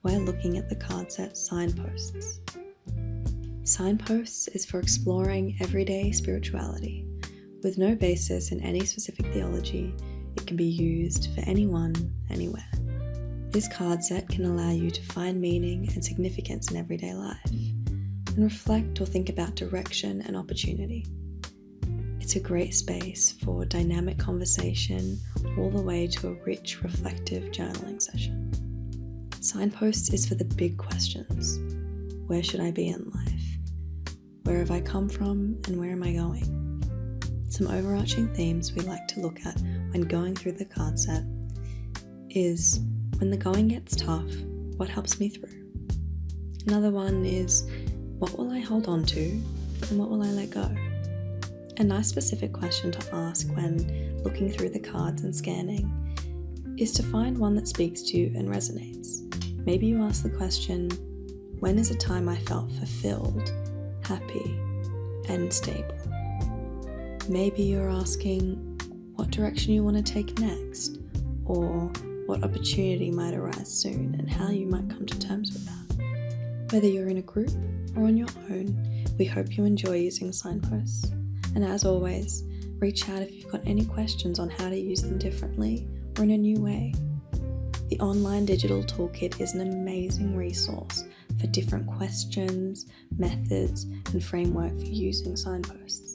we're looking at the card set Signposts. Signposts is for exploring everyday spirituality. With no basis in any specific theology, it can be used for anyone, anywhere. This card set can allow you to find meaning and significance in everyday life, and reflect or think about direction and opportunity. It's a great space for dynamic conversation all the way to a rich, reflective journaling session. Signposts is for the big questions. Where should I be in life? Where have I come from and where am I going? Some overarching themes we like to look at when going through the card set is, when the going gets tough, what helps me through? Another one is, what will I hold on to and what will I let go? A nice specific question to ask when looking through the cards and scanning is to find one that speaks to you and resonates. Maybe you ask the question, when is a time I felt fulfilled, happy, and stable? Maybe you're asking what direction you want to take next, or what opportunity might arise soon and how you might come to terms with that. Whether you're in a group or on your own, we hope you enjoy using signposts. And as always, reach out if you've got any questions on how to use them differently or in a new way. The online digital toolkit is an amazing resource for different questions, methods, and framework for using signposts.